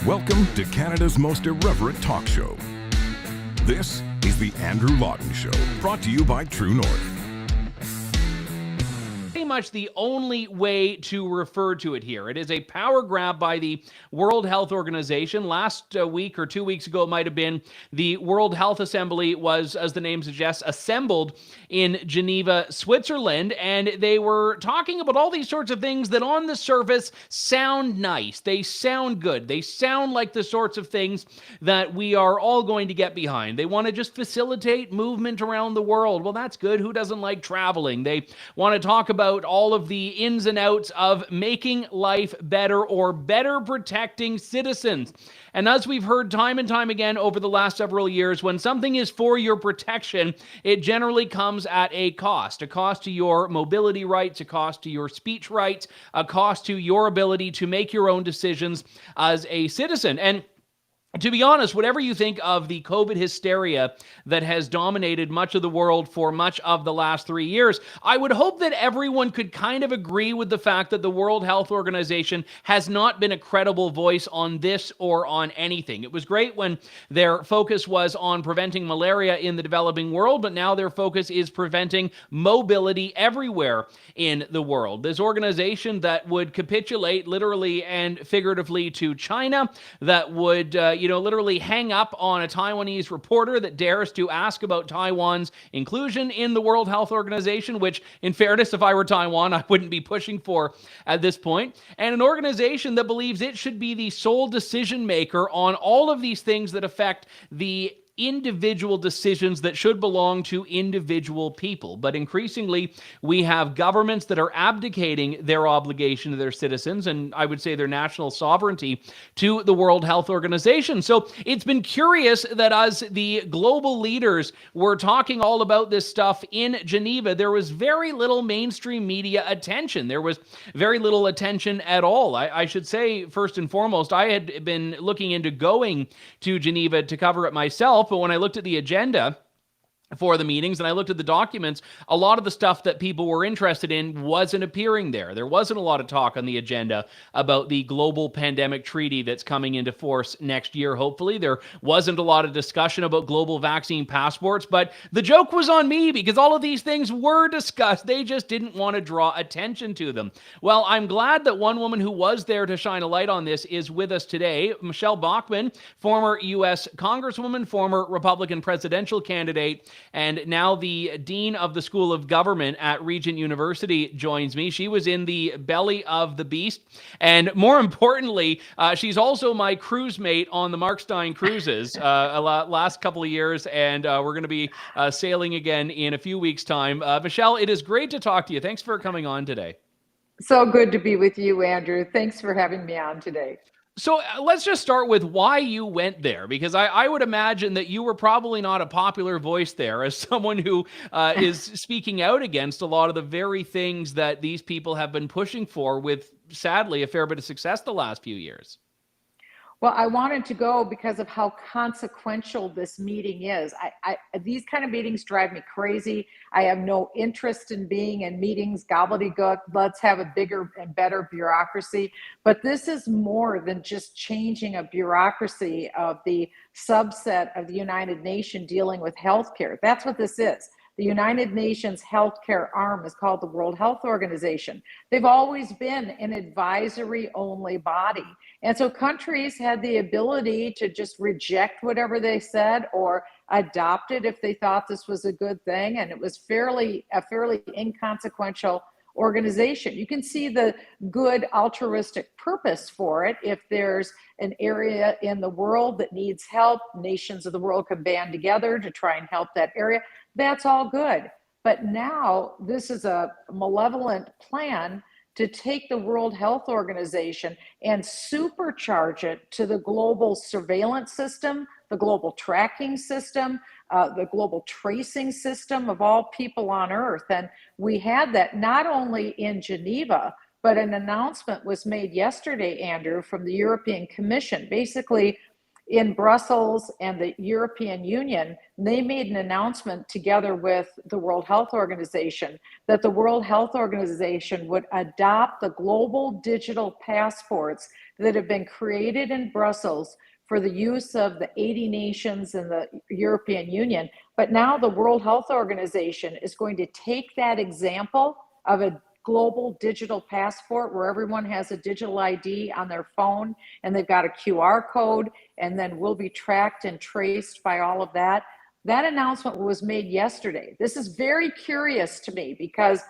Welcome to Canada's most irreverent talk show. This is the Andrew Lawton Show, brought to you by True North. Pretty much the only way to refer to it here. It is a power grab by the World Health Organization. Last week or 2 weeks ago, it might have been, the World Health Assembly was, as the name suggests, assembled in Geneva, Switzerland, and they were talking about all these sorts of things that on the surface sound nice. They sound good. They sound like the sorts of things that we are all going to get behind. They want to just facilitate movement around the world. Well, that's good. Who doesn't like traveling? They want to talk about all of the ins and outs of making life better or better protecting citizens. And as we've heard time and time again over the last several years, when something is for your protection, it generally comes at a cost to your mobility rights, a cost to your speech rights, a cost to your ability to make your own decisions as a citizen. And to be honest, whatever you think of the COVID hysteria that has dominated much of the world for much of the last 3 years, I would hope that everyone could kind of agree with the fact that the World Health Organization has not been a credible voice on this or on anything. It was great when their focus was on preventing malaria in the developing world, but now their focus is preventing mobility everywhere in the world. This organization that would capitulate literally and figuratively to China, that would literally hang up on a Taiwanese reporter that dares to ask about Taiwan's inclusion in the World Health Organization, which, in fairness, if I were Taiwan, I wouldn't be pushing for at this point. And an organization that believes it should be the sole decision maker on all of these things that affect the individual decisions that should belong to individual people. But increasingly, we have governments that are abdicating their obligation to their citizens, and I would say their national sovereignty, to the World Health Organization. So it's been curious that as the global leaders were talking all about this stuff in Geneva, there was very little mainstream media attention. There was very little attention at all. I should say, first and foremost, I had been looking into going to Geneva to cover it myself, but when I looked at the agenda for the meetings and I looked at the documents, a lot of the stuff that people were interested in wasn't appearing there. There wasn't a lot of talk on the agenda about the global pandemic treaty that's coming into force next year, hopefully. There wasn't a lot of discussion about global vaccine passports, but the joke was on me because all of these things were discussed. They just didn't want to draw attention to them. Well, I'm glad that one woman who was there to shine a light on this is with us today. Michelle Bachmann, former U.S. Congresswoman, former Republican presidential candidate, and now the Dean of the School of Government at Regent University, joins me. She was in the belly of the beast. And more importantly, she's also my cruise mate on the Mark Stein cruises last couple of years. And we're going to be sailing again in a few weeks' time. Michelle, it is great to talk to you. Thanks for coming on today. So good to be with you, Andrew. Thanks for having me on today. So let's just start with why you went there, because I would imagine that you were probably not a popular voice there as someone who is speaking out against a lot of the very things that these people have been pushing for with, sadly, a fair bit of success the last few years. Well, I wanted to go because of how consequential this meeting is. These kind of meetings drive me crazy. I have no interest in being in meetings, gobbledygook, let's have a bigger and better bureaucracy. But this is more than just changing a bureaucracy of the subset of the United Nations dealing with healthcare. That's what this is. The United Nations healthcare arm is called the World Health Organization. They've always been an advisory only body. And so countries had the ability to just reject whatever they said or adopt it if they thought this was a good thing. And it was a fairly inconsequential organization. You can see the good altruistic purpose for it. If there's an area in the world that needs help, nations of the world can band together to try and help that area. That's all good. But now this is a malevolent plan to take the World Health Organization and supercharge it to the global surveillance system, the global tracking system, the global tracing system of all people on Earth. And we had that not only in Geneva, but an announcement was made yesterday, Andrew, from the European Commission, basically in Brussels and the European Union, they made an announcement together with the World Health Organization that the World Health Organization would adopt the global digital passports that have been created in Brussels for the use of the 80 nations and the European Union. But now the World Health Organization is going to take that example of a global digital passport where everyone has a digital ID on their phone and they've got a QR code, and then will be tracked and traced by all of that. That announcement was made yesterday. This is very curious to me because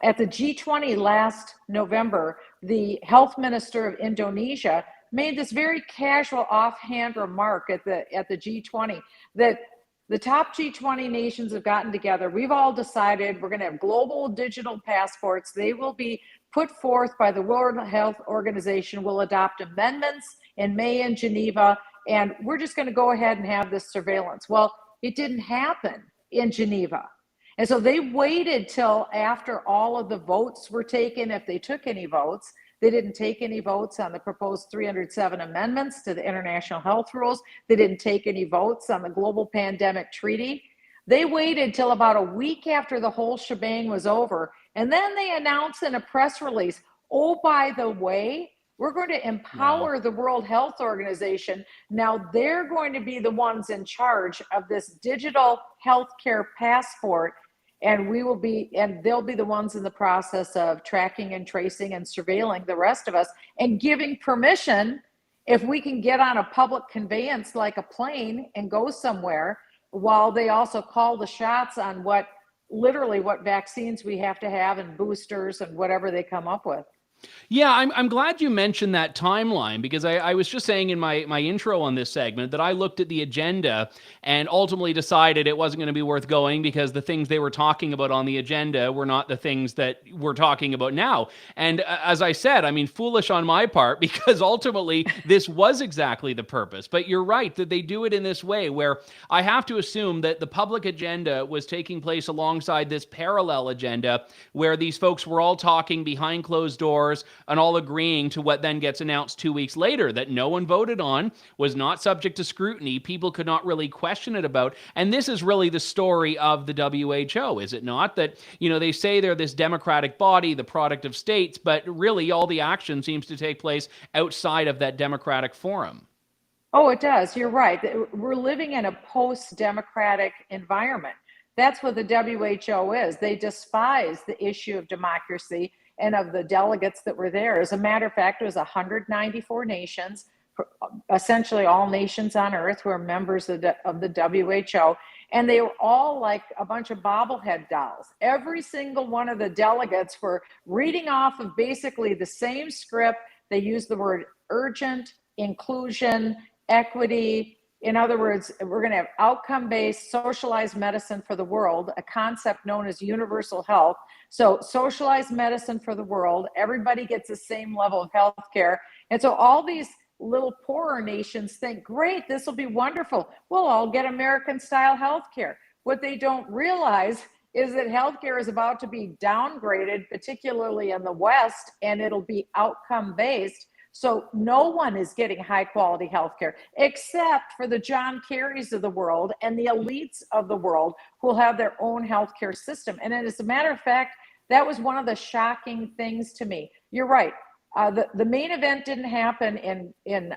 at the G20 last November, the health minister of Indonesia made this very casual offhand remark at the G20 that the top G20 nations have gotten together. We've all decided we're going to have global digital passports. They will be put forth by the World Health Organization. We'll adopt amendments in May in Geneva, and we're just going to go ahead and have this surveillance. Well, it didn't happen in Geneva. And so they waited till after all of the votes were taken, if they took any votes. They didn't take any votes on the proposed 307 amendments to the international health rules. They didn't take any votes on the global pandemic treaty. They waited till about a week after the whole shebang was over. And then they announced in a press release, oh, by the way, we're going to empower the World Health Organization. Now they're going to be the ones in charge of this digital healthcare passport. And they'll be the ones in the process of tracking and tracing and surveilling the rest of us and giving permission if we can get on a public conveyance like a plane and go somewhere, while they also call the shots on what vaccines we have to have and boosters and whatever they come up with. Yeah, I'm glad you mentioned that timeline, because I was just saying in my intro on this segment that I looked at the agenda and ultimately decided it wasn't going to be worth going because the things they were talking about on the agenda were not the things that we're talking about now. And as I said, I mean, foolish on my part, because ultimately this was exactly the purpose. But you're right that they do it in this way where I have to assume that the public agenda was taking place alongside this parallel agenda where these folks were all talking behind closed doors and all agreeing to what then gets announced 2 weeks later that no one voted on, was not subject to scrutiny, people could not really question it about. And this is really the story of the WHO, is it not? That, they say they're this democratic body, the product of states, but really all the action seems to take place outside of that democratic forum. Oh, it does. You're right. We're living in a post-democratic environment. That's what the WHO is. They despise the issue of democracy and of the delegates that were there. As a matter of fact, it was 194 nations, essentially all nations on earth who are members of the WHO, and they were all like a bunch of bobblehead dolls. Every single one of the delegates were reading off of basically the same script. They used the word urgent, inclusion, equity. In other words, we're going to have outcome-based socialized medicine for the world, a concept known as universal health. So socialized medicine for the world, everybody gets the same level of health care. And so all these little poorer nations think, great, this will be wonderful. We'll all get American-style health care. What they don't realize is that healthcare is about to be downgraded, particularly in the West, and it'll be outcome-based. So no one is getting high quality healthcare except for the John Kerrys of the world and the elites of the world who will have their own healthcare system. And as a matter of fact, that was one of the shocking things to me. You're right. The main event didn't happen in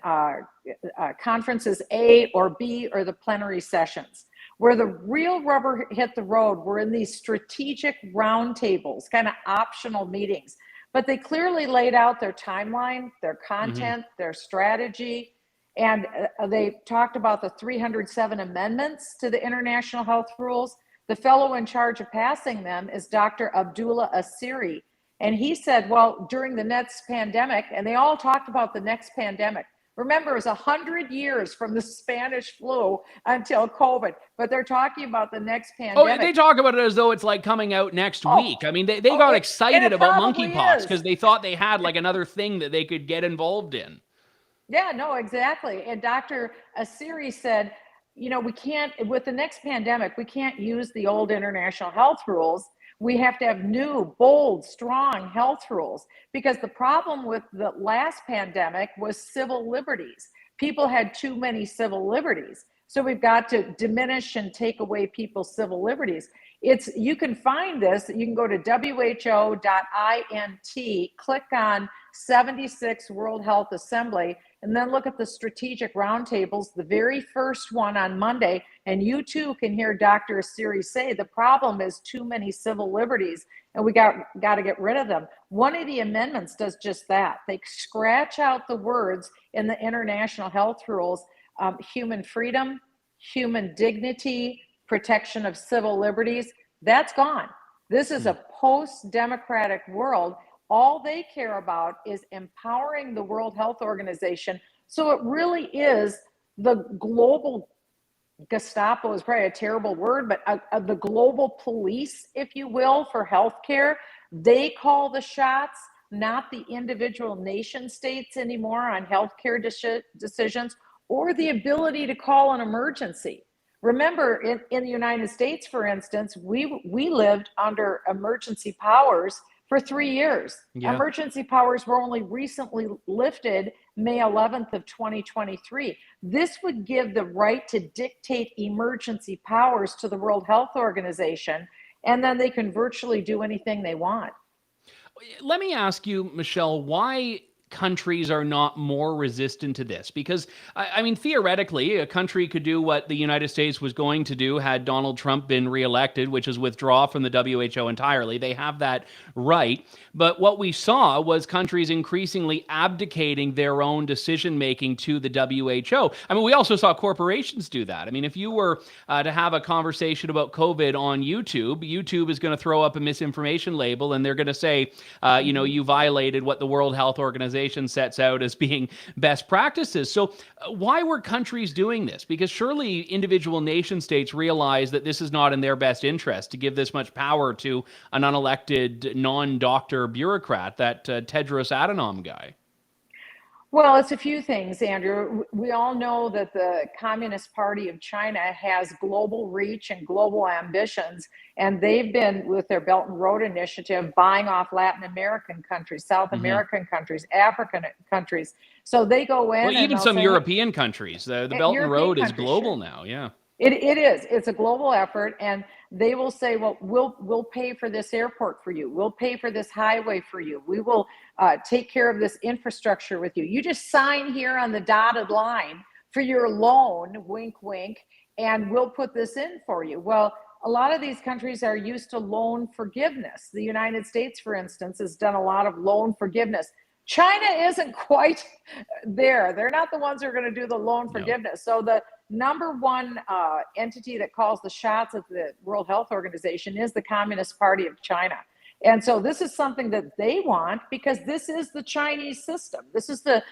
conferences A or B or the plenary sessions. Where the real rubber hit the road were in these strategic roundtables, kind of optional meetings. But they clearly laid out their timeline, their content, their strategy, and they talked about the 307 amendments to the international health rules. The fellow in charge of passing them is Dr. Abdullah Asiri. And he said, well, during the next pandemic, and they all talked about the next pandemic. Remember, it was 100 years from the Spanish flu until COVID, but they're talking about the next pandemic. Oh, they talk about it as though it's like coming out next week. I mean, they got excited about monkeypox because they thought they had like another thing that they could get involved in. Yeah, no, exactly. And Dr. Asiri said, we can't, with the next pandemic, we can't use the old international health rules. We have to have new, bold, strong health rules, because the problem with the last pandemic was civil liberties. people had too many civil liberties. So we've got to diminish and take away people's civil liberties. You can find this, you can go to who.int, click on 76 World Health Assembly, and then look at the strategic roundtables, the very first one on Monday, and you too can hear Dr. Asiri say the problem is too many civil liberties, and we got to get rid of them. One of the amendments does just that. They scratch out the words in the international health rules, human freedom, human dignity, protection of civil liberties. That's gone. This is a post-democratic world. All they care about is empowering the World Health Organization. So it really is the global Gestapo is probably a terrible word, but the global police, if you will, for healthcare. They call the shots, not the individual nation states anymore on healthcare decisions or the ability to call an emergency. Remember, in the United States, for instance, we lived under emergency powers for 3 years. Yeah. Emergency powers were only recently lifted May 11th of 2023. This would give the right to dictate emergency powers to the World Health Organization, and then they can virtually do anything they want. Let me ask you, Michelle, why countries are not more resistant to this? Because, I mean, theoretically, a country could do what the United States was going to do had Donald Trump been reelected, which is withdraw from the WHO entirely. They have that right. But what we saw was countries increasingly abdicating their own decision-making to the WHO. I mean, we also saw corporations do that. I mean, if you were to have a conversation about COVID on YouTube, YouTube is going to throw up a misinformation label, and they're going to say, you violated what the World Health Organization sets out as being best practices. So why were countries doing this? Because surely individual nation states realize that this is not in their best interest to give this much power to an unelected non-doctor bureaucrat, that Tedros Adhanom guy. Well, it's a few things, Andrew. We all know that the Communist Party of China has global reach and global ambitions, and they've been, with their Belt and Road Initiative, buying off Latin American countries, South American countries, African countries. So they go in. Well, even some European countries. The Belt and Road is global now, yeah. It is. It's a global effort, and they will say, well, we'll pay for this airport for you. We'll pay for this highway for you. We will take care of this infrastructure with you. You just sign here on the dotted line for your loan, wink, wink, and we'll put this in for you. Well, a lot of these countries are used to loan forgiveness. The United States, for instance, has done a lot of loan forgiveness. China isn't quite there. They're not the ones who are going to do the loan forgiveness. So the number one entity that calls the shots at the World Health Organization is the Communist Party of China. And so this is something that they want because this is the Chinese system. This is the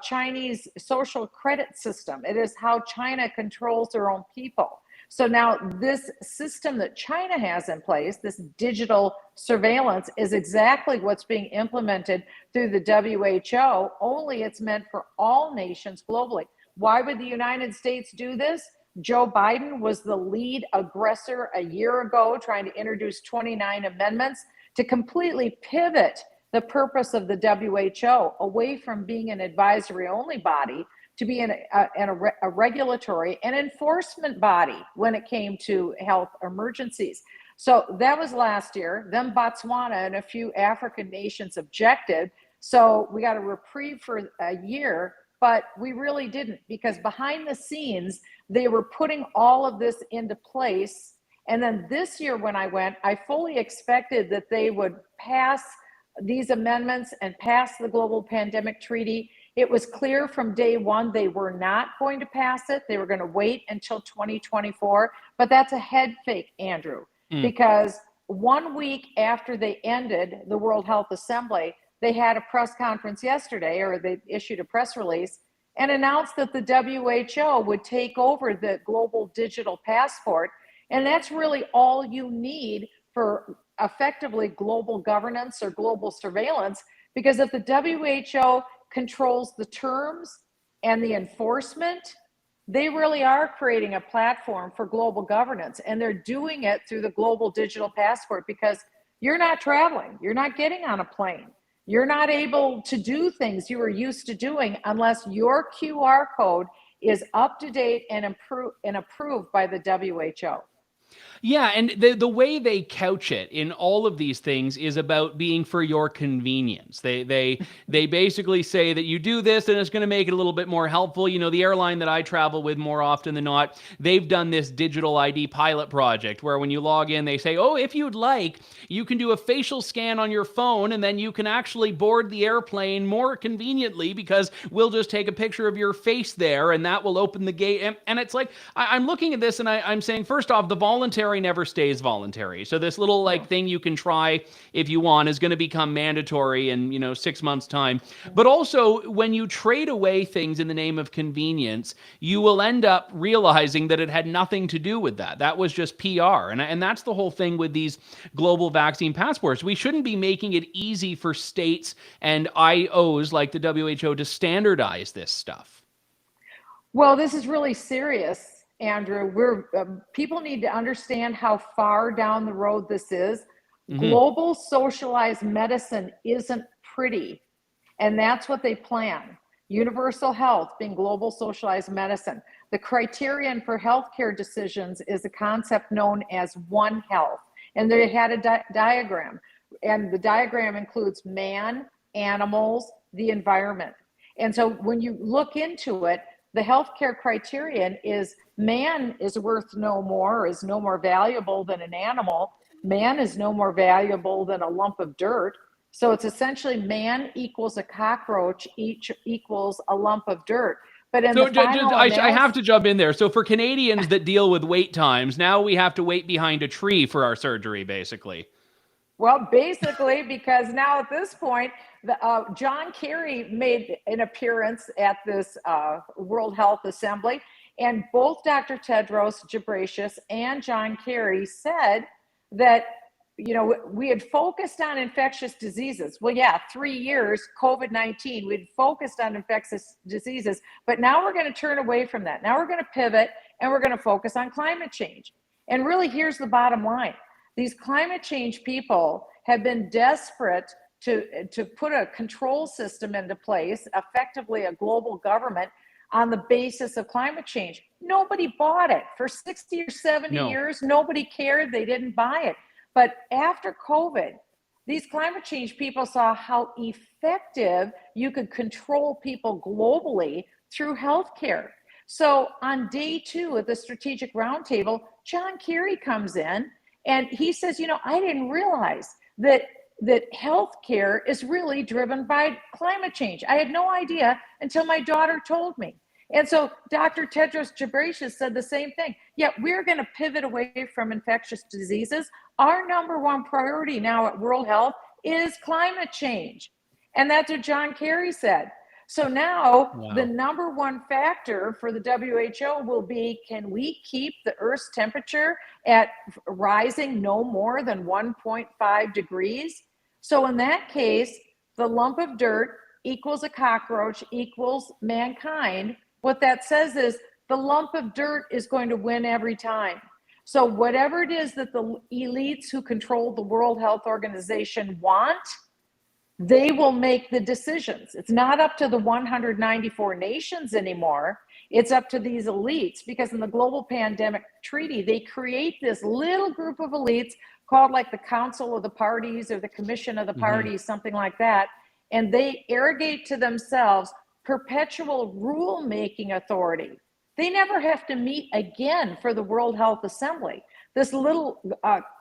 Chinese social credit system. It is how China controls their own people. So now this system that China has in place, this digital surveillance, is exactly what's being implemented through the WHO, only it's meant for all nations globally. Why would the United States do this? Joe Biden was the lead aggressor a year ago, trying to introduce 29 amendments to completely pivot the purpose of the WHO away from being an advisory-only body to be a regulatory and enforcement body when it came to health emergencies. So that was last year. Then Botswana and a few African nations objected. So we got a reprieve for a year, but we really didn't, because behind the scenes, they were putting all of this into place. And then this year when I went, I fully expected that they would pass these amendments and pass the Global Pandemic Treaty. It was clear from day one they were not going to pass it. They were going to wait until 2024. But that's a head fake, Andrew, because 1 week after they ended the World Health Assembly, they had a press conference yesterday, or they issued a press release and announced that the WHO would take over the global digital passport. And that's really all you need for effectively global governance or global surveillance, because if the WHO controls the terms and the enforcement, they really are creating a platform for global governance. And they're doing it through the global digital passport, because you're not traveling, you're not getting on a plane, You're not able to do things you were used to doing unless your QR code is up to date and approved by the WHO. Yeah, and the way they couch it in all of these things is about being for your convenience. They basically say that you do this and it's going to make it a little bit more helpful. You know, the airline that I travel with more often than not, they've done this digital ID pilot project where when you log in, they say, oh, if you'd like, you can do a facial scan on your phone and then you can actually board the airplane more conveniently because we'll just take a picture of your face there and that will open the gate. And it's like, I'm looking at this and I'm saying, first off, the voluntary never stays voluntary. So this little thing you can try if you want is going to become mandatory in 6 months time. But also when you trade away things in the name of convenience, you will end up realizing that it had nothing to do with that. That was just PR. And that's the whole thing with these global vaccine passports. We shouldn't be making it easy for states and IOs like the WHO to standardize this stuff. Well, this is really serious, Andrew. People need to understand how far down the road this is. Mm-hmm. Global socialized medicine isn't pretty, and that's what they plan. Universal health being global socialized medicine. The criterion for healthcare decisions is a concept known as One Health, and they had a diagram, and the diagram includes man, animals, the environment. And so when you look into it, the healthcare criterion is man is worth no more, is no more valuable than an animal. Man is no more valuable than a lump of dirt. So it's essentially man equals a cockroach, each equals a lump of dirt. But in the final analysis, I have to jump in there. So for Canadians that deal with wait times, now we have to wait behind a tree for our surgery, basically. Well, basically, because now at this point, John Kerry made an appearance at this World Health Assembly, and both Dr. Tedros Ghebreyesus and John Kerry said that, we had focused on infectious diseases. Well, yeah, 3 years, COVID-19, we'd focused on infectious diseases, but now we're going to turn away from that. Now we're going to pivot and we're going to focus on climate change. And really, here's the bottom line. These climate change people have been desperate to put a control system into place, effectively a global government, on the basis of climate change. Nobody bought it. For 60 or 70 years, nobody cared. They didn't buy it. But after COVID, these climate change people saw how effective you could control people globally through healthcare. So on day 2 of the Strategic Roundtable, John Kerry comes in and he says, I didn't realize that healthcare is really driven by climate change. I had no idea until my daughter told me. And so Dr. Tedros Ghebreyesus said the same thing. Yeah, we're going to pivot away from infectious diseases. Our number one priority now at World Health is climate change. And that's what John Kerry said. So now the number one factor for the WHO will be, can we keep the Earth's temperature at rising no more than 1.5 degrees? So in that case, the lump of dirt equals a cockroach equals mankind. What that says is the lump of dirt is going to win every time. So whatever it is that the elites who control the World Health Organization want, they will make the decisions. It's not up to the 194 nations anymore. It's up to these elites, because in the Global Pandemic Treaty, they create this little group of elites called like the Council of the Parties or the Commission of the Parties, something like that. And they arrogate to themselves perpetual rule-making authority. They never have to meet again for the World Health Assembly. This little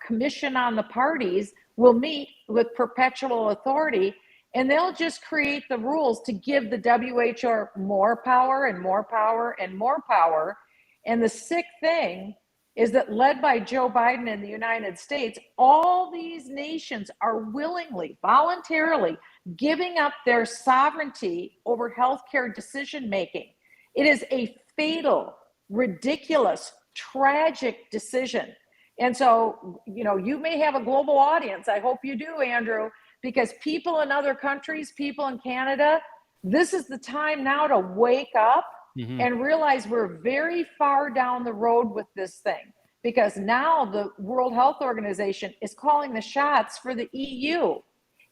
commission on the parties will meet with perpetual authority, and they'll just create the rules to give the WHO more power and more power and more power. And the sick thing is that, led by Joe Biden in the United States, all these nations are willingly, voluntarily giving up their sovereignty over healthcare decision-making. It is a fatal, ridiculous, tragic decision. And so, you may have a global audience. I hope you do, Andrew, because people in other countries, people in Canada, this is the time now to wake up and realize we're very far down the road with this thing, because now the World Health Organization is calling the shots for the EU.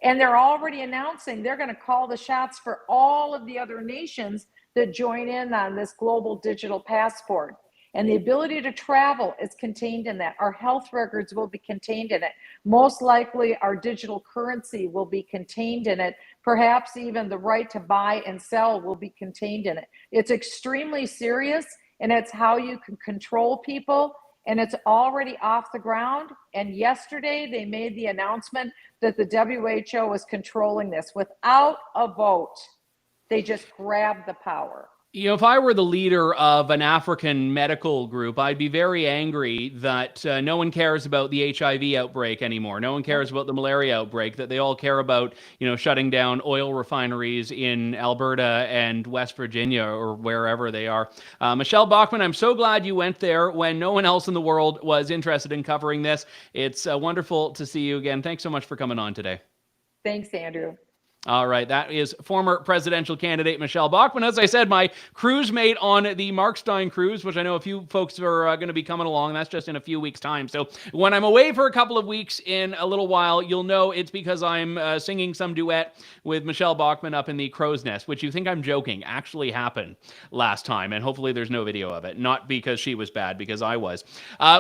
And they're already announcing they're going to call the shots for all of the other nations that join in on this global digital passport. And the ability to travel is contained in that. Our health records will be contained in it. Most likely, our digital currency will be contained in it. Perhaps even the right to buy and sell will be contained in it. It's extremely serious, and it's how you can control people. And it's already off the ground. And yesterday, they made the announcement that the WHO is controlling this without a vote. They just grabbed the power. You know, if I were the leader of an African medical group, I'd be very angry that no one cares about the HIV outbreak anymore. No one cares about the malaria outbreak, that they all care about, shutting down oil refineries in Alberta and West Virginia or wherever they are. Michelle Bachmann, I'm so glad you went there when no one else in the world was interested in covering this. It's wonderful to see you again. Thanks so much for coming on today. Thanks, Andrew. All right, that is former presidential candidate Michelle Bachmann. As I said, my cruise mate on the Markstein cruise, which I know a few folks are going to be coming along. That's just in a few weeks' time. So when I'm away for a couple of weeks in a little while, you'll know it's because I'm singing some duet with Michelle Bachmann up in the crow's nest, which you think I'm joking actually happened last time. And hopefully there's no video of it. Not because she was bad, because I was.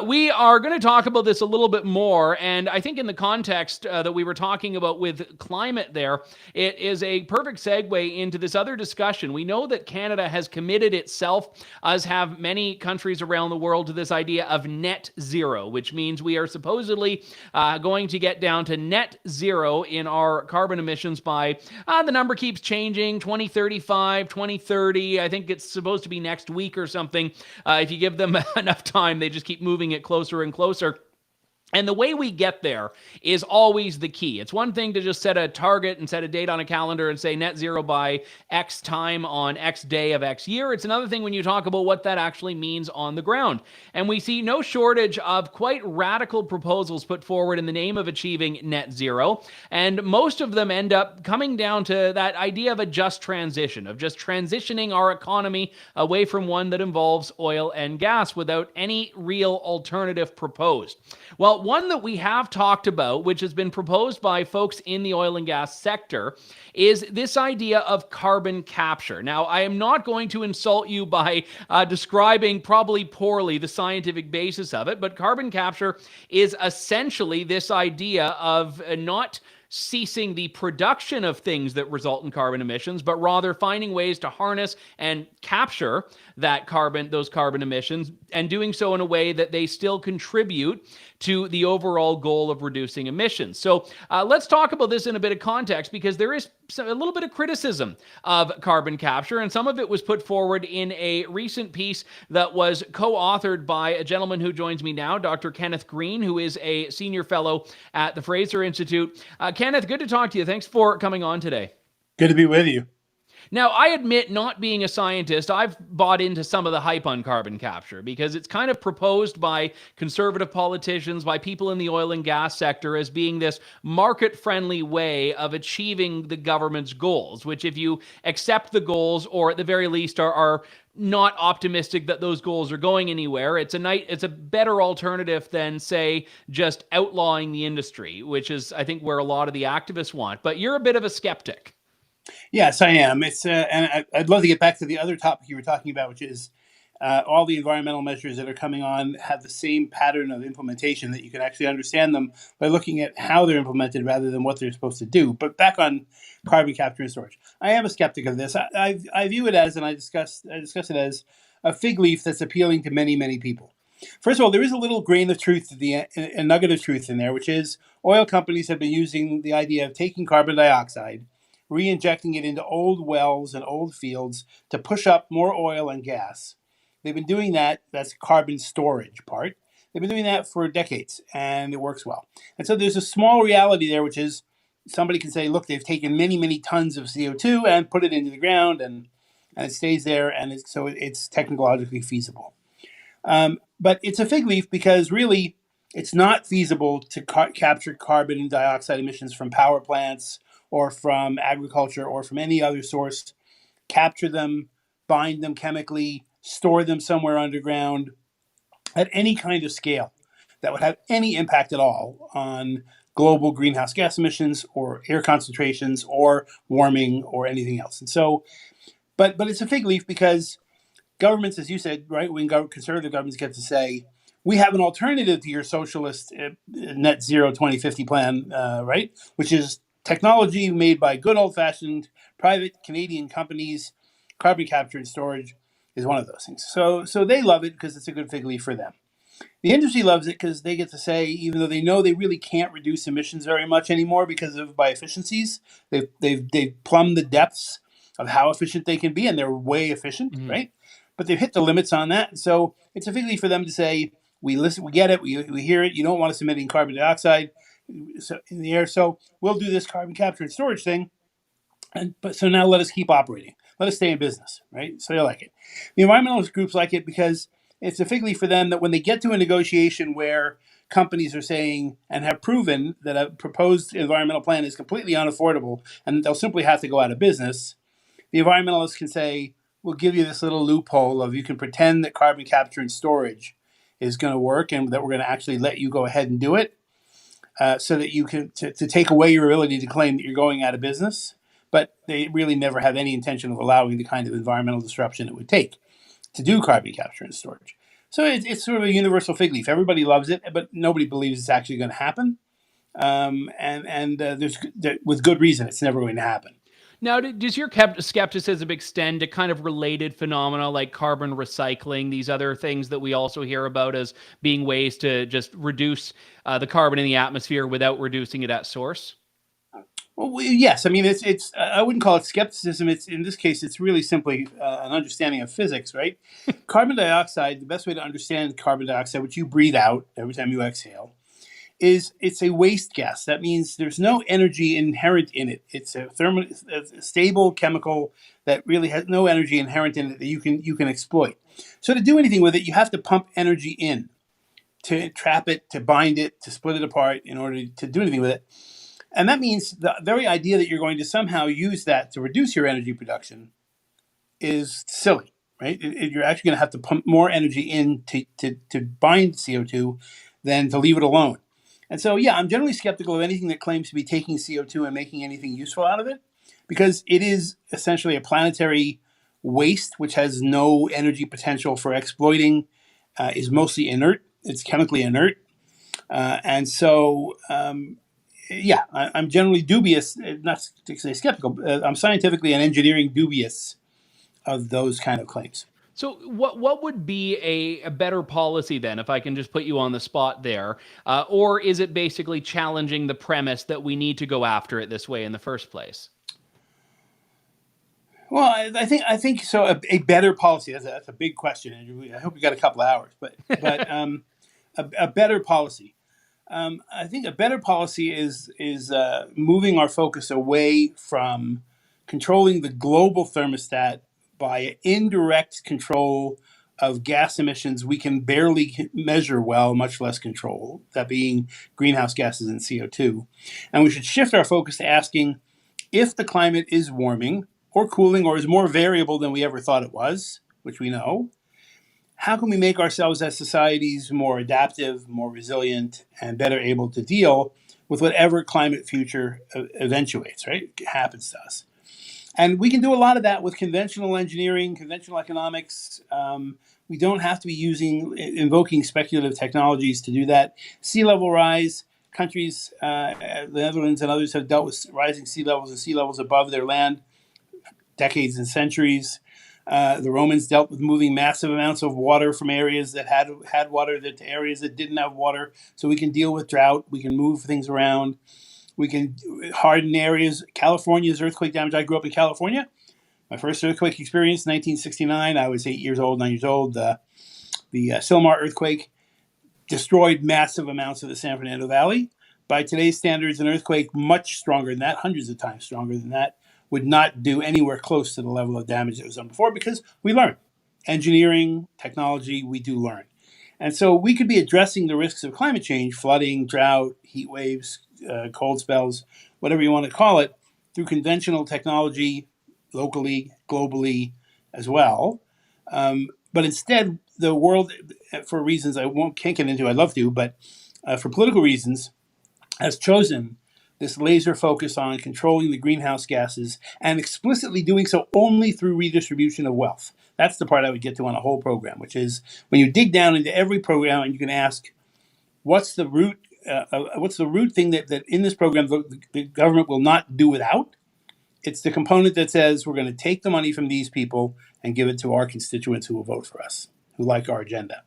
We are going to talk about this a little bit more. And I think in the context that we were talking about with climate there, it is a perfect segue into this other discussion. We know that Canada has committed itself, as have many countries around the world, to this idea of net zero, which means we are supposedly going to get down to net zero in our carbon emissions by, the number keeps changing, 2035, 2030. I think it's supposed to be next week or something. If you give them enough time, they just keep moving it closer and closer. And the way we get there is always the key. It's one thing to just set a target and set a date on a calendar and say net zero by X time on X day of X year. It's another thing when you talk about what that actually means on the ground. And we see no shortage of quite radical proposals put forward in the name of achieving net zero. And most of them end up coming down to that idea of a just transition, of just transitioning our economy away from one that involves oil and gas without any real alternative proposed. Well, one that we have talked about, which has been proposed by folks in the oil and gas sector, is this idea of carbon capture. Now, I am not going to insult you by describing probably poorly the scientific basis of it, but carbon capture is essentially this idea of not ceasing the production of things that result in carbon emissions, but rather finding ways to harness and capture those carbon emissions, and doing so in a way that they still contribute to the overall goal of reducing emissions. So let's talk about this in a bit of context, because there is a little bit of criticism of carbon capture, and some of it was put forward in a recent piece that was co-authored by a gentleman who joins me now, Dr. Kenneth Green, who is a senior fellow at the Fraser Institute. Kenneth, good to talk to you. Thanks for coming on today. Good to be with you. Now, I admit, not being a scientist, I've bought into some of the hype on carbon capture, because it's kind of proposed by conservative politicians, by people in the oil and gas sector, as being this market-friendly way of achieving the government's goals, which, if you accept the goals, or at the very least are not optimistic that those goals are going anywhere, it's a better alternative than, say, just outlawing the industry, which is, I think, where a lot of the activists want. But you're a bit of a skeptic. Yes, I am. And I'd love to get back to the other topic you were talking about, which is all the environmental measures that are coming on have the same pattern of implementation, that you can actually understand them by looking at how they're implemented rather than what they're supposed to do. But back on carbon capture and storage, I am a skeptic of this. I view it as, and I discuss it as, a fig leaf that's appealing to many, many people. First of all, there is a little grain of truth, a nugget of truth in there, which is oil companies have been using the idea of taking carbon dioxide, re-injecting it into old wells and old fields to push up more oil and gas. They've been doing that. That's carbon storage part. They've been doing that for decades, and it works well. And so there's a small reality there, which is somebody can say, look, they've taken many, many tons of CO2 and put it into the ground, and it stays there, and so it's technologically feasible. But it's a fig leaf, because really it's not feasible to capture carbon dioxide emissions from power plants or from agriculture or from any other source, capture them, bind them chemically, store them somewhere underground at any kind of scale that would have any impact at all on global greenhouse gas emissions or air concentrations or warming or anything else. And so, but it's a fig leaf because governments, as you said, right, when conservative governments get to say, we have an alternative to your socialist net zero 2050 plan, right, which is technology made by good old-fashioned private Canadian companies. Carbon capture and storage is one of those things. So they love it because it's a good fig leaf for them. The industry loves it because they get to say, even though they know they really can't reduce emissions very much anymore by efficiencies, they've plumbed the depths of how efficient they can be, and they're way efficient, right? But they've hit the limits on that. So it's a fig leaf for them to say, we listen, we get it, we hear it. You don't want us emitting carbon dioxide in the air, so we'll do this carbon capture and storage thing. So now let us keep operating. Let us stay in business, right? So they like it. The environmentalist groups like it because it's a fig leaf for them that when they get to a negotiation where companies are saying and have proven that a proposed environmental plan is completely unaffordable and they'll simply have to go out of business, the environmentalists can say, we'll give you this little loophole of you can pretend that carbon capture and storage is going to work and that we're going to actually let you go ahead and do it so that you can to take away your ability to claim that you're going out of business. But they really never have any intention of allowing the kind of environmental disruption it would take to do carbon capture and storage. So it's sort of a universal fig leaf. Everybody loves it, but nobody believes it's actually going to happen. There's with good reason, it's never going to happen. Now, does your skepticism extend to kind of related phenomena like carbon recycling, these other things that we also hear about as being ways to just reduce the carbon in the atmosphere without reducing it at source? Well, yes. I mean, it's. I wouldn't call it skepticism. It's in this case, it's really simply an understanding of physics, right? Carbon dioxide. The best way to understand carbon dioxide, which you breathe out every time you exhale, is it's a waste gas. That means there's no energy inherent in it. It's a stable chemical that really has no energy inherent in it that you can exploit. So to do anything with it, you have to pump energy in to trap it, to bind it, to split it apart in order to do anything with it. And that means the very idea that you're going to somehow use that to reduce your energy production is silly, right? You're actually going to have to pump more energy in to bind CO2 than to leave it alone. And so, yeah, I'm generally skeptical of anything that claims to be taking CO2 and making anything useful out of it, because it is essentially a planetary waste which has no energy potential for exploiting, is mostly inert. It's chemically inert. Yeah, I'm generally dubious, not to say skeptical, I'm scientifically and engineering dubious of those kind of claims. So what would be a better policy then, if I can just put you on the spot there? Or is it basically challenging the premise that we need to go after it this way in the first place? Well, I think so. A better policy, that's a big question, Andrew. I hope we got a couple of hours, but a better policy. I think a better policy is moving our focus away from controlling the global thermostat by indirect control of gas emissions we can barely measure well, much less control, that being greenhouse gases and CO2. And we should shift our focus to asking if the climate is warming or cooling or is more variable than we ever thought it was, which we know. How can we make ourselves as societies more adaptive, more resilient, and better able to deal with whatever climate future eventuates, right? It happens to us. And we can do a lot of that with conventional engineering, conventional economics. We don't have to be invoking speculative technologies to do that. Sea level rise, countries, the Netherlands and others have dealt with rising sea levels and sea levels above their land decades and centuries. The Romans dealt with moving massive amounts of water from areas that had water to areas that didn't have water. So we can deal with drought. We can move things around. We can harden areas. California's earthquake damage. I grew up in California. My first earthquake experience, 1969. I was 9 years old. The Sylmar earthquake destroyed massive amounts of the San Fernando Valley. By today's standards, an earthquake much stronger than that, hundreds of times stronger than that, would not do anywhere close to the level of damage that was done before, because we learn. Engineering, technology, we do learn. And so we could be addressing the risks of climate change, flooding, drought, heat waves, cold spells, whatever you want to call it, through conventional technology, locally, globally as well. But instead, the world, for reasons can't get into, I'd love to, but for political reasons, has chosen this laser focus on controlling the greenhouse gases and explicitly doing so only through redistribution of wealth. That's the part I would get to on a whole program, which is when you dig down into every program and you can ask, what's the root thing that in this program the government will not do without? It's the component that says we're going to take the money from these people and give it to our constituents who will vote for us, who like our agenda.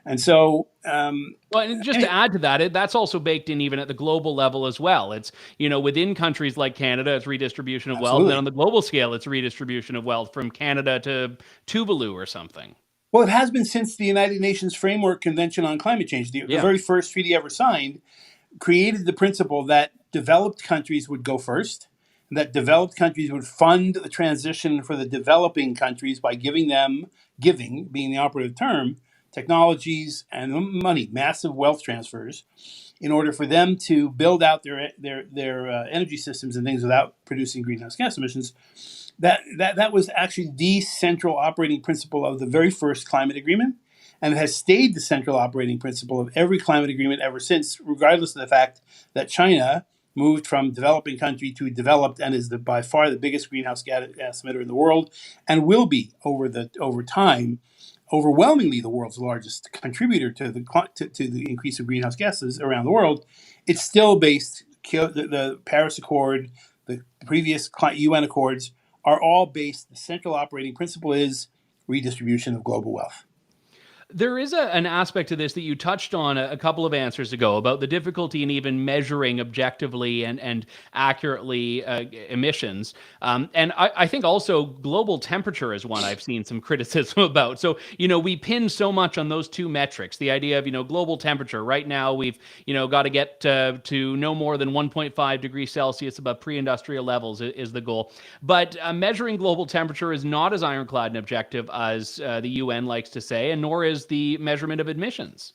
And so, well, and just to add to that, that's also baked in even at the global level as well. It's, within countries like Canada, it's redistribution of wealth. And then on the global scale, it's redistribution of wealth from Canada to Tuvalu or something. Well, it has been since the United Nations Framework Convention on Climate Change. The very first treaty ever signed created the principle that developed countries would go first, and that developed countries would fund the transition for the developing countries by giving being the operative term, technologies and money, massive wealth transfers, in order for them to build out their energy systems and things without producing greenhouse gas emissions. That was actually the central operating principle of the very first climate agreement, and it has stayed the central operating principle of every climate agreement ever since, regardless of the fact that China moved from developing country to developed and is by far the biggest greenhouse gas emitter in the world, and will be over time overwhelmingly the world's largest contributor to the increase of greenhouse gases around the world. It's still based, the Paris Accord, the previous UN Accords are all based, the central operating principle is redistribution of global wealth. There is an aspect to this that you touched on a couple of answers ago about the difficulty in even measuring objectively and accurately emissions. And I think also global temperature is one I've seen some criticism about. So, we pin so much on those two metrics, the idea of, global temperature. Right now, we've, got to get to no more than 1.5 degrees Celsius above pre-industrial levels is the goal. But measuring global temperature is not as ironclad and objective as the UN likes to say, and nor is the measurement of emissions.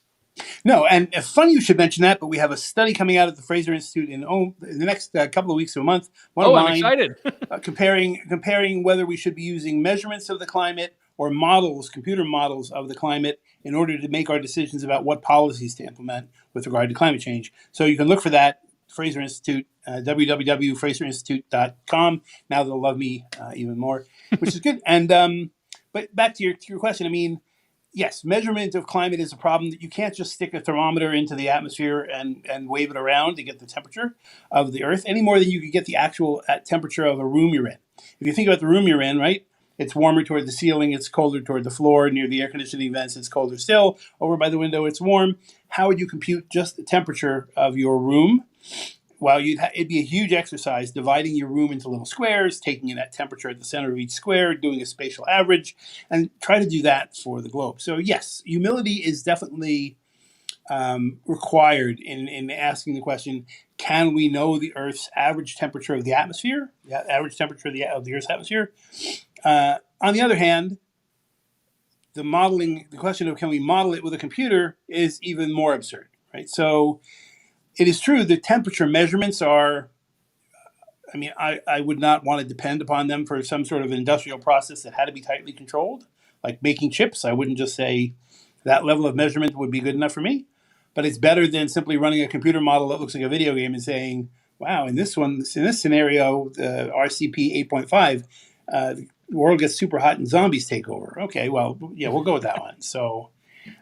No, and funny you should mention that, but we have a study coming out at the Fraser Institute in the next couple of weeks to a month. I'm excited. comparing whether we should be using measurements of the climate or computer models of the climate in order to make our decisions about what policies to implement with regard to climate change. So you can look for that, Fraser Institute, www.fraserinstitute.com. Now they'll love me even more, which is good. And but back to your question, I mean, yes, measurement of climate is a problem that you can't just stick a thermometer into the atmosphere and wave it around to get the temperature of the Earth any more than you could get the actual temperature of a room you're in. If you think about the room you're in, right, it's warmer toward the ceiling, it's colder toward the floor, near the air conditioning vents, it's colder still. Over by the window, it's warm. How would you compute just the temperature of your room? Well, it'd be a huge exercise dividing your room into little squares, taking in that temperature at the center of each square, doing a spatial average, and try to do that for the globe. So yes, humility is definitely required in asking the question, can we know the Earth's average temperature of the atmosphere, the average temperature of the Earth's atmosphere? On the other hand, the question of can we model it with a computer is even more absurd, right? So it is true that temperature measurements are, I would not want to depend upon them for some sort of industrial process that had to be tightly controlled, like making chips. I wouldn't just say that level of measurement would be good enough for me, but it's better than simply running a computer model that looks like a video game and saying, wow, in this scenario, RCP 8.5, the world gets super hot and zombies take over. Okay, well, yeah, we'll go with that one. So,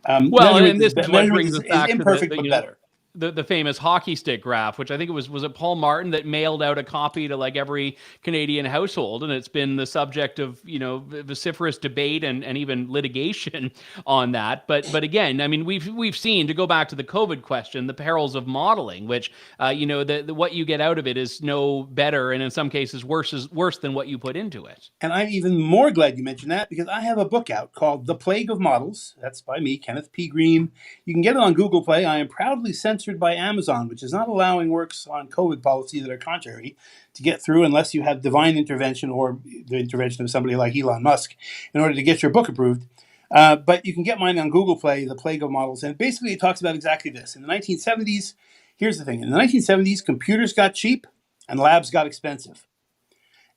and this is what brings us back imperfect, but better. The famous hockey stick graph, which I think was it Paul Martin that mailed out a copy to like every Canadian household, and it's been the subject of vociferous debate and even litigation on that. But again, I mean, we've seen, to go back to the COVID question, the perils of modeling, which what you get out of it is no better, and in some cases worse than what you put into it. And I'm even more glad you mentioned that, because I have a book out called The Plague of Models. That's by me, Kenneth P. Green. You can get it on Google Play. I am proudly censored by Amazon, which is not allowing works on COVID policy that are contrary to get through unless you have divine intervention or the intervention of somebody like Elon Musk in order to get your book approved. But you can get mine on Google Play, The Plague of Models. And basically it talks about exactly this. In the 1970s, here's the thing. In the 1970s, computers got cheap and labs got expensive.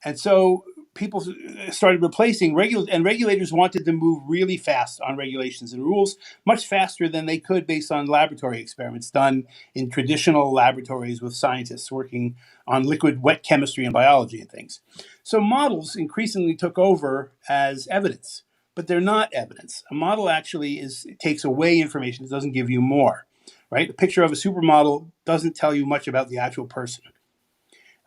And so people started replacing regulators wanted to move really fast on regulations and rules, much faster than they could based on laboratory experiments done in traditional laboratories with scientists working on liquid wet chemistry and biology and things. So models increasingly took over as evidence, but they're not evidence. A model actually takes away information, it doesn't give you more, right? A picture of a supermodel doesn't tell you much about the actual person.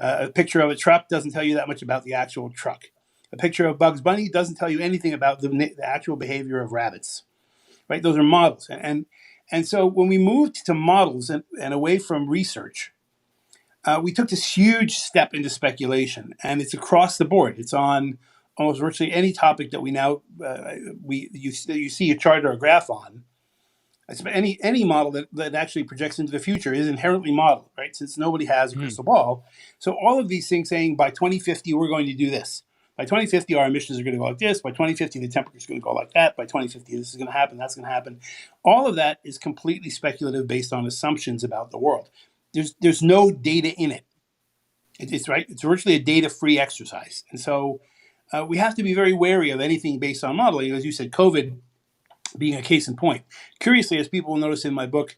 A picture of a truck doesn't tell you that much about the actual truck. A picture of Bugs Bunny doesn't tell you anything about the actual behavior of rabbits, right? Those are models. And so when we moved to models and away from research, we took this huge step into speculation, and it's across the board. It's on almost virtually any topic that we now, you see a chart or a graph on. Any model that actually projects into the future is inherently modeled, right? Since nobody has a crystal ball. So all of these things saying by 2050, we're going to do this. By 2050, our emissions are going to go like this. By 2050, the temperature is going to go like that. By 2050, this is going to happen, that's going to happen. All of that is completely speculative based on assumptions about the world. There's no data in it. It's right. It's virtually a data-free exercise. And so we have to be very wary of anything based on modeling. As you said, COVID being a case in point. Curiously, as people will notice in my book,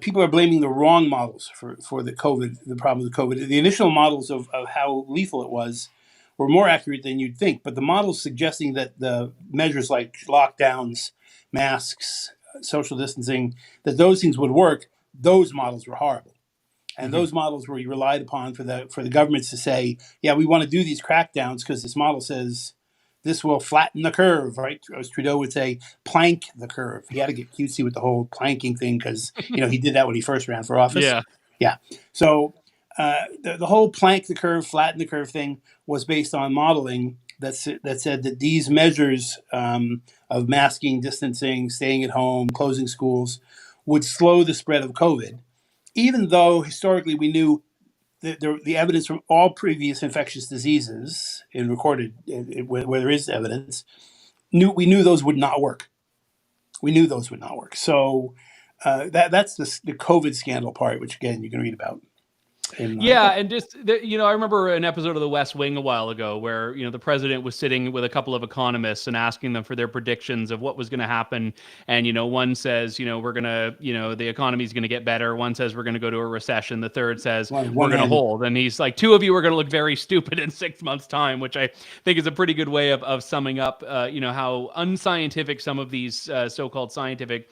people are blaming the wrong models for the problem with COVID. The initial models of how lethal it was were more accurate than you'd think, but the models suggesting that the measures like lockdowns, masks, social distancing, that those things would work, those models were horrible. And those models were relied upon for the governments to say, yeah, we want to do these crackdowns because this model says this will flatten the curve, right? As Trudeau would say, plank the curve. He had to get cutesy with the whole planking thing because, he did that when he first ran for office. Yeah. So the whole plank the curve, flatten the curve thing was based on modeling that said that these measures of masking, distancing, staying at home, closing schools would slow the spread of COVID, even though historically we knew the evidence from all previous infectious diseases in recorded, where there is evidence, we knew those would not work. So that's the COVID scandal part, which again you can read about. And just I remember an episode of The West Wing a while ago where the president was sitting with a couple of economists and asking them for their predictions of what was going to happen, and one says we're gonna the economy's gonna get better, one says we're gonna go to a recession, the third says we're gonna hold, and he's like, two of you are gonna look very stupid in 6 months' time, which I think is a pretty good way of summing up how unscientific some of these so-called scientific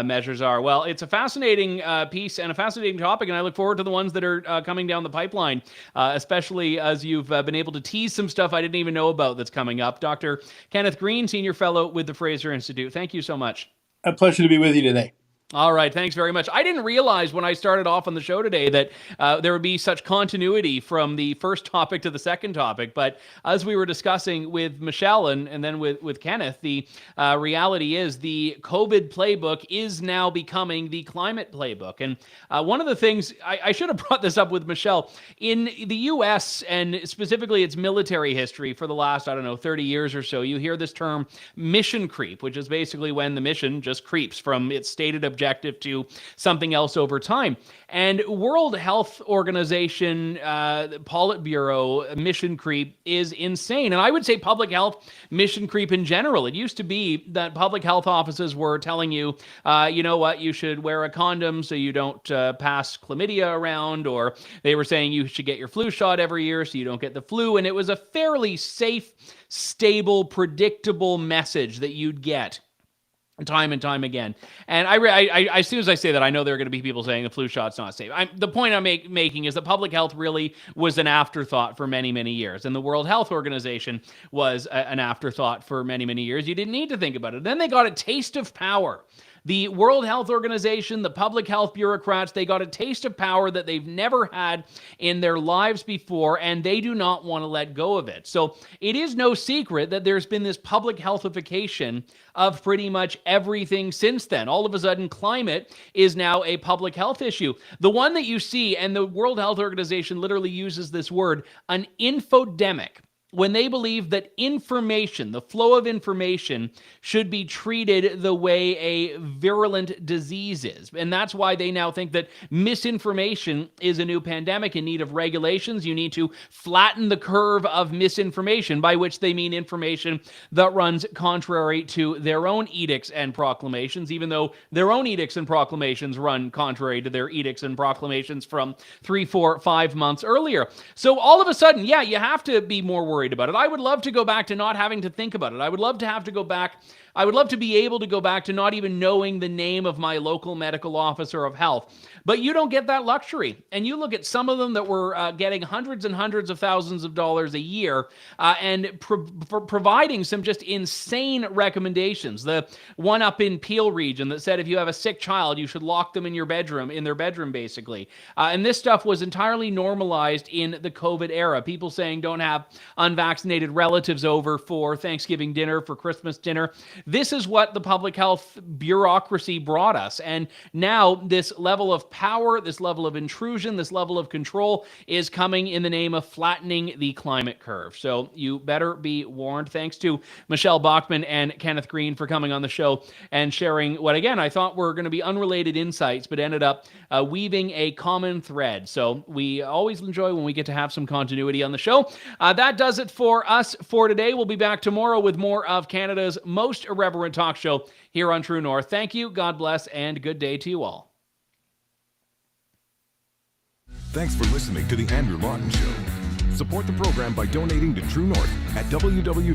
measures are. Well, it's a fascinating piece and a fascinating topic, and I look forward to the ones that are coming down the pipeline, especially as you've been able to tease some stuff I didn't even know about that's coming up. Dr. Kenneth Green, Senior Fellow with the Fraser Institute. Thank you so much. A pleasure to be with you today. All right. Thanks very much. I didn't realize when I started off on the show today that there would be such continuity from the first topic to the second topic. But as we were discussing with Michelle and then with Kenneth, the reality is the COVID playbook is now becoming the climate playbook. And one of the things, I should have brought this up with Michelle, in the U.S. and specifically its military history for the last, 30 years or so, you hear this term mission creep, which is basically when the mission just creeps from its stated objective to something else over time. And World Health Organization, Politburo mission creep is insane. And I would say public health mission creep in general. It used to be that public health offices were telling you, you should wear a condom so you don't pass chlamydia around, or they were saying you should get your flu shot every year so you don't get the flu. And it was a fairly safe, stable, predictable message that you'd get time and time again. And I as soon as I say that, I know there are going to be people saying the flu shot's not safe. The point I'm making is that public health really was an afterthought for many, many years. And the World Health Organization was an afterthought for many, many years. You didn't need to think about it. Then they got a taste of power. The World Health Organization, the public health bureaucrats, they got a taste of power that they've never had in their lives before, and they do not want to let go of it. So it is no secret that there's been this public healthification of pretty much everything since then. All of a sudden, climate is now a public health issue. The one that you see, and the World Health Organization literally uses this word, an infodemic. when they believe that information, the flow of information, should be treated the way a virulent disease is. And that's why they now think that misinformation is a new pandemic in need of regulations. You need to flatten the curve of misinformation, by which they mean information that runs contrary to their own edicts and proclamations, even though their own edicts and proclamations run contrary to their edicts and proclamations from 3, 4, 5 months earlier. So all of a sudden, yeah, you have to be more worried about it. I would love to go back to not having to think about it. I would love to have to go back. I would love to be able to go back to not even knowing the name of my local medical officer of health. But you don't get that luxury. And you look at some of them that were getting hundreds and hundreds of thousands of dollars a year and providing some just insane recommendations. The one up in Peel region that said if you have a sick child, you should lock them in your bedroom, in their bedroom, basically. And this stuff was entirely normalized in the COVID era. People saying don't have unvaccinated relatives over for Thanksgiving dinner, for Christmas dinner. This is what the public health bureaucracy brought us. And now this level of power, this level of intrusion, this level of control is coming in the name of flattening the climate curve. So you better be warned. Thanks to Michele Bachmann and Kenneth Green for coming on the show and sharing what, again, I thought were going to be unrelated insights, but ended up weaving a common thread. So we always enjoy when we get to have some continuity on the show. That does it for us for today. We'll be back tomorrow with more of Canada's most irreverent talk show here on True North. Thank you, God bless, and good day to you all. Thanks for listening to The Andrew Lawton Show. Support the program by donating to True North at www.tnc.news.